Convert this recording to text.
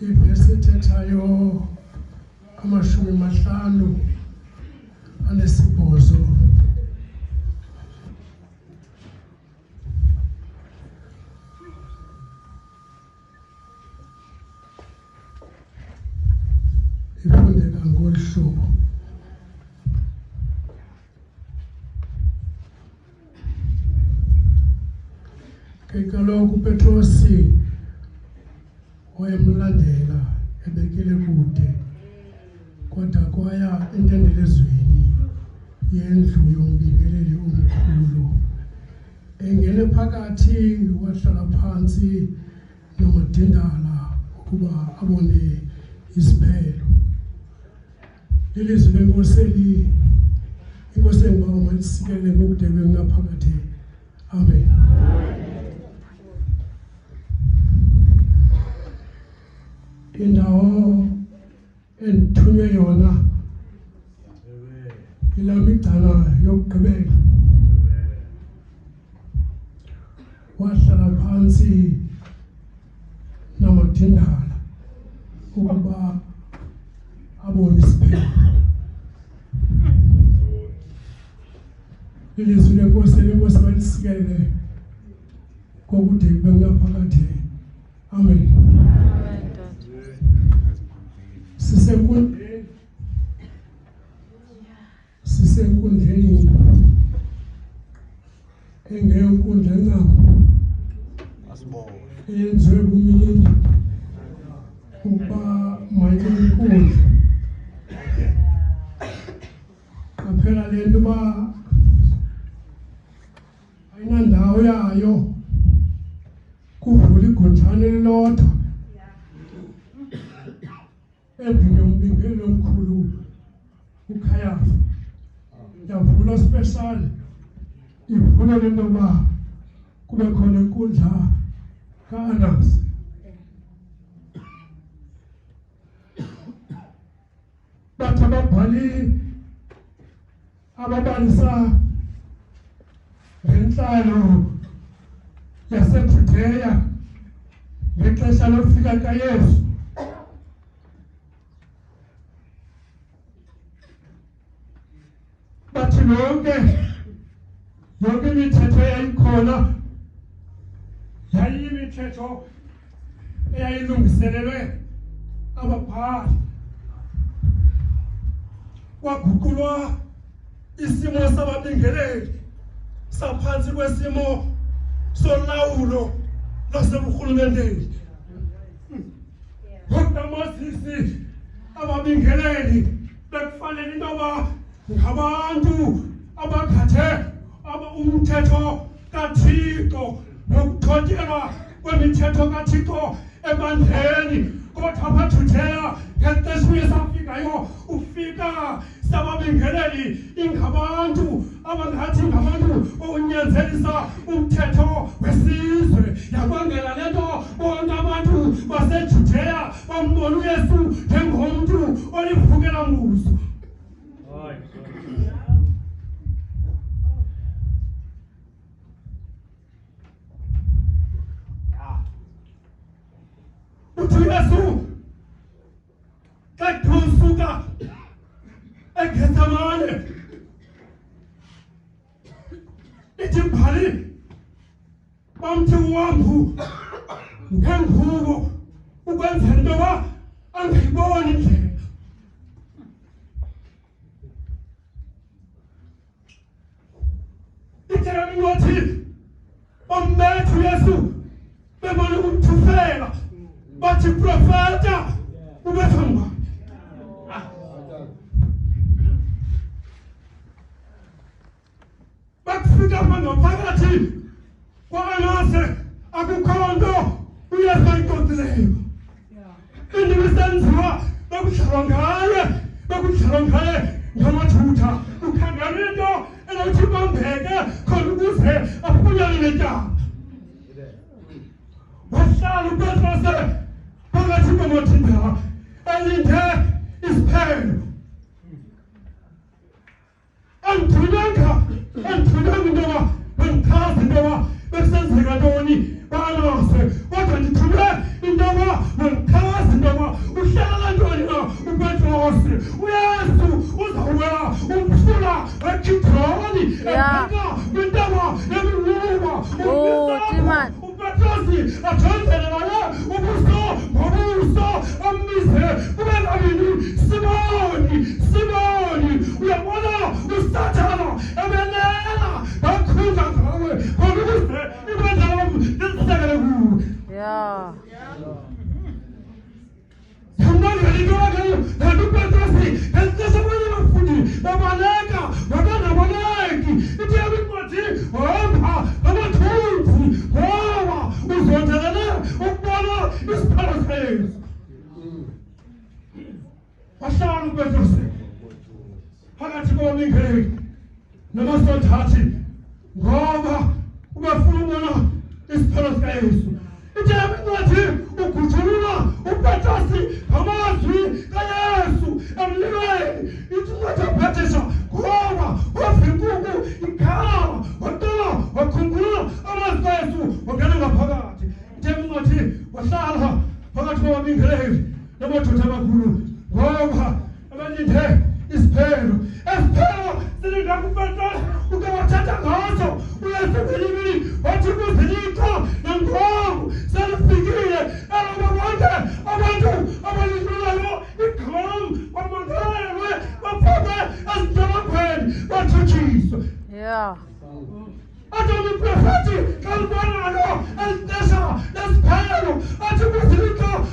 Ivesi ethethayo 58 ifundeka ngolu hlobo. Kaloku Petrosi wayemlandela ebekele kude kodwa kwaya entendelezweni yendlu yombingeleli omkhulu engene phakathi wahlala phansi noMadindala ukuba abone isiphelo. Ilizwi lenkosi inkosi engibawa malisikele ngokudebe kunaphakade. Amen. Indawo enthunywe yona ilamigcana yokugqibela. Wahlala phansi noMadindala ukuba abone isiphelo. Ilizwi lenkosi malisikele ngokudebe kunaphakade. Amen. Sisenkundleni engeyonkundla encane eyenziwe kumini ukuba mayinkundla qaphela le nto uba ayinandawo yayo kuvula igunjana elilodwa endlini yombingeleli omkhulu uKhayafa. Yavula special ivula le nto uba kube khona inkundla ka-Anasi. Bathi ababhali ababalisa ngentlalo yaseJudeya ngexesha lokufika kaYesu bathi yonke imithetho yayikhona yayimithetho eyayilungiselelwe ababhali. Kwaguqulwa isimo sababingeleli saphansi kwesimo solawulo lwaseburhulumenteni. Kodwa Moses ababingeleli bekufanele into yoba ngabantu abakhathe umthetho kaThixo nokuthotyelwa kwemithetho kaThixo ebandleni. Kodwa abaJudeya ngexesha esafikayo ufika sababingeleli ingabantu abangathi ngabantu okunyanzelisa umthetho wesizwe. Yabangela le nto bonke abantu baseJudeya bambona uYesu njengomntu olivukela mbuso. uYesu kaDusuka eGetsemane ijimbali bamthi uhambu ngengubo ukwenzela into yoba angayiboni indlela. Ithela incwathi bammethe uYesu bemane ukumthufela bathi profeta ubethamba. Bakufika phakathi kwa-Anasi akukho nto uYesu ayiqondileyo. Into ibisenziwa bekudlalwa ngaye ngamaJuda. Ukhangela into enothi ibambeke khona ukuze afunyanwe netyala. Wahlala uPetrus phakathi koMadindala elinde Bani, Banose, what are the two in the one, Taras in the one, who shall I do it, who went to us, we are to, who's the Pula, a Kitroni, and Pega, Windama, every Roma, who Patrosi, a Chantana, who Musto, Amise, who had Avini, Simoni, we are one, who Satana, and Banana, Bakuta, Yeah. Somebody ready to go. That look at us. That's the somebody of food. The Malaka, Madonna Malaki. It's everybody. I'm told. Wow. Who's on the other? Is Palestine. What's down with us? How much more in here? Namaste Tati. Roma. Umafumana. Is Palestine. It's everybody. Ukuchuna, upatasi, hamasi, kayasu, amliwe. It's not a petition. Kuawa, wafingugu, ikala, watala, wakungula, amasasu, wakana pagati. It's everybody. Wasala, pagatu wa mingrave. Namo tutabakuru. Kuawa, amanite, espero. Espero, siniga kupata, ukawachata ngaso. Uyasubiri, wachukuzilika, nanguamu, self-figure, Yeah. Adoni profeti, kalbana, el desa, espero, atu musilico,